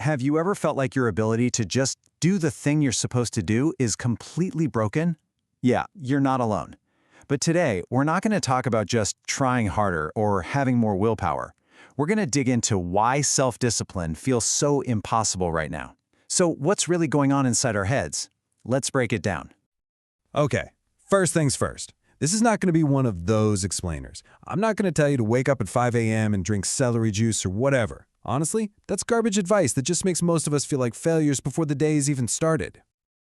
Have you ever felt like your ability to just do the thing you're supposed to do is completely broken? Yeah, you're not alone. But today, we're not going to talk about just trying harder or having more willpower. We're going to dig into why self-discipline feels so impossible right now. So what's really going on inside our heads? Let's break it down. Okay, first things first. This is not going to be one of those explainers. I'm not going to tell you to wake up at 5 a.m. and drink celery juice or whatever. Honestly, that's garbage advice that just makes most of us feel like failures before the day's even started.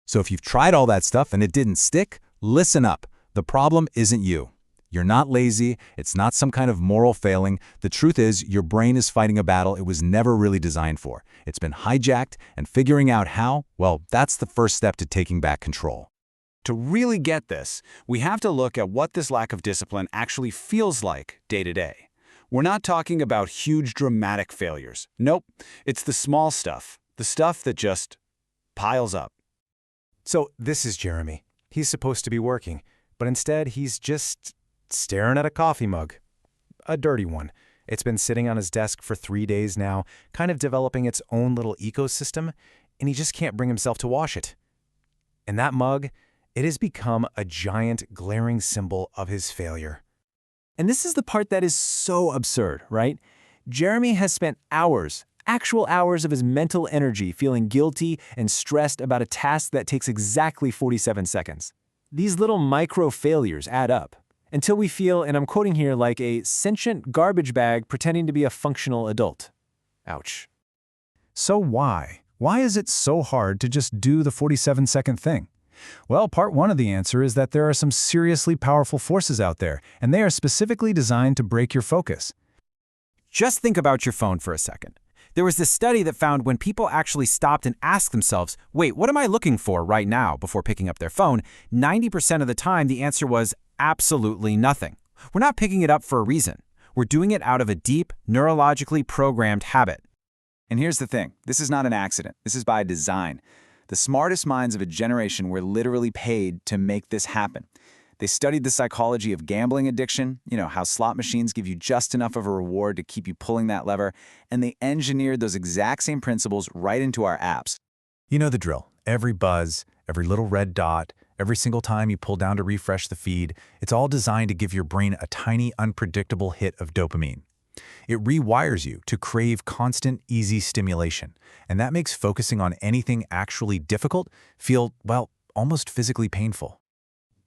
So if you've tried all that stuff and it didn't stick, listen up. The problem isn't you. You're not lazy. It's not some kind of moral failing. The truth is, your brain is fighting a battle it was never really designed for. It's been hijacked, and figuring out how, well, that's the first step to taking back control. To really get this, we have to look at what this lack of discipline actually feels like day to day. We're not talking about huge dramatic failures. Nope, it's the small stuff, the stuff that just piles up. So this is Jeremy. He's supposed to be working, but instead he's just staring at a coffee mug. A dirty one. It's been sitting on his desk for 3 days now, kind of developing its own little ecosystem, and he just can't bring himself to wash it. And that mug, it has become a giant, glaring symbol of his failure. And this is the part that is so absurd, right? Jeremy has spent hours, actual hours of his mental energy feeling guilty and stressed about a task that takes exactly 47 seconds. These little micro failures add up until we feel, and I'm quoting here, like a sentient garbage bag pretending to be a functional adult. Ouch. So why? Why is it so hard to just do the 47-second thing? Well, part one of the answer is that there are some seriously powerful forces out there, and they are specifically designed to break your focus. Just think about your phone for a second. There was this study that found when people actually stopped and asked themselves, wait, what am I looking for right now before picking up their phone, 90% of the time the answer was absolutely nothing. We're not picking it up for a reason. We're doing it out of a deep, neurologically programmed habit. And here's the thing, this is not an accident. This is by design. The smartest minds of a generation were literally paid to make this happen. They studied the psychology of gambling addiction, how slot machines give you just enough of a reward to keep you pulling that lever, and they engineered those exact same principles right into our apps. You know the drill. Every buzz, every little red dot, every single time you pull down to refresh the feed, it's all designed to give your brain a tiny, unpredictable hit of dopamine. It rewires you to crave constant, easy stimulation, and that makes focusing on anything actually difficult feel, well, almost physically painful.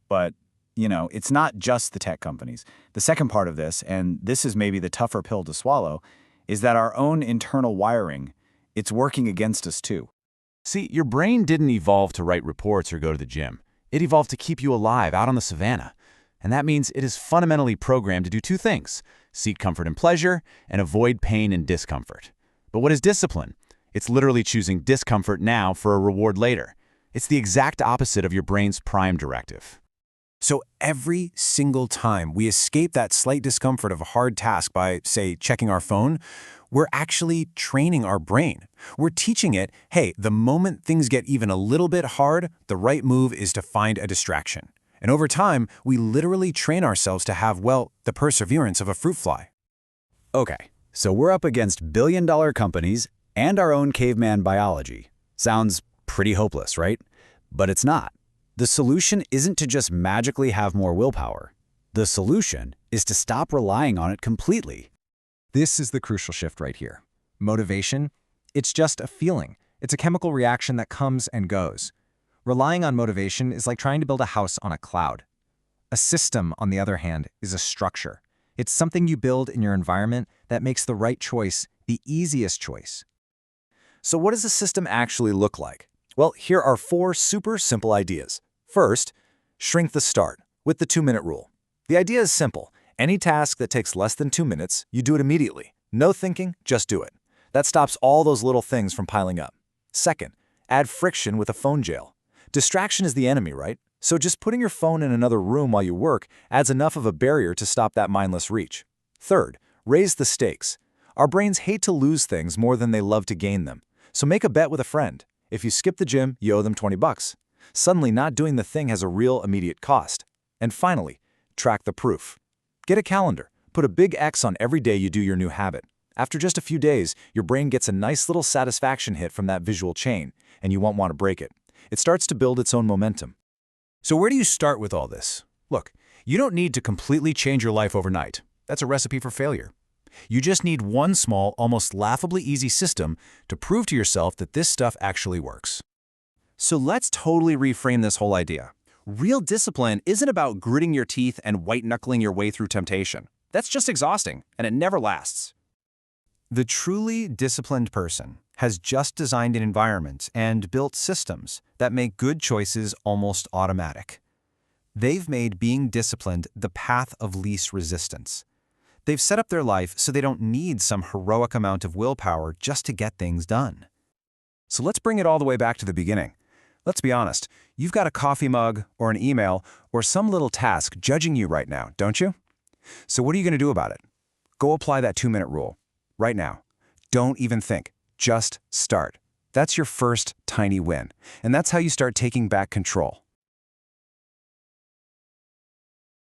But, it's not just the tech companies. The second part of this, and this is maybe the tougher pill to swallow, is that our own internal wiring, it's working against us too. See, your brain didn't evolve to write reports or go to the gym. It evolved to keep you alive out on the savannah. And that means it is fundamentally programmed to do two things: seek comfort and pleasure, and avoid pain and discomfort. But what is discipline? It's literally choosing discomfort now for a reward later. It's the exact opposite of your brain's prime directive. So every single time we escape that slight discomfort of a hard task by, say, checking our phone, we're actually training our brain. We're teaching it, hey, the moment things get even a little bit hard, the right move is to find a distraction. And over time, we literally train ourselves to have, well, the perseverance of a fruit fly. Okay, so we're up against billion-dollar companies and our own caveman biology. Sounds pretty hopeless, right? But it's not. The solution isn't to just magically have more willpower. The solution is to stop relying on it completely. This is the crucial shift right here. Motivation, it's just a feeling. It's a chemical reaction that comes and goes. Relying on motivation is like trying to build a house on a cloud. A system, on the other hand, is a structure. It's something you build in your environment that makes the right choice the easiest choice. So what does a system actually look like? Well, here are 4 super simple ideas. First, shrink the start with the 2-minute rule. The idea is simple. Any task that takes less than 2 minutes, you do it immediately. No thinking, just do it. That stops all those little things from piling up. Second, add friction with a phone jail. Distraction is the enemy, right? So just putting your phone in another room while you work adds enough of a barrier to stop that mindless reach. Third, raise the stakes. Our brains hate to lose things more than they love to gain them. So make a bet with a friend. If you skip the gym, you owe them $20. Suddenly, not doing the thing has a real immediate cost. And finally, track the proof. Get a calendar. Put a big X on every day you do your new habit. After just a few days, your brain gets a nice little satisfaction hit from that visual chain, and you won't want to break it. It starts to build its own momentum. So where do you start with all this? Look, you don't need to completely change your life overnight. That's a recipe for failure. You just need one small, almost laughably easy system to prove to yourself that this stuff actually works. So let's totally reframe this whole idea. Real discipline isn't about gritting your teeth and white-knuckling your way through temptation. That's just exhausting, and it never lasts. The truly disciplined person has just designed an environment and built systems that make good choices almost automatic. They've made being disciplined the path of least resistance. They've set up their life so they don't need some heroic amount of willpower just to get things done. So let's bring it all the way back to the beginning. Let's be honest, you've got a coffee mug or an email or some little task judging you right now, don't you? So what are you going to do about it? Go apply that 2-minute rule. Right now. Don't even think. Just start. That's your first tiny win. And that's how you start taking back control.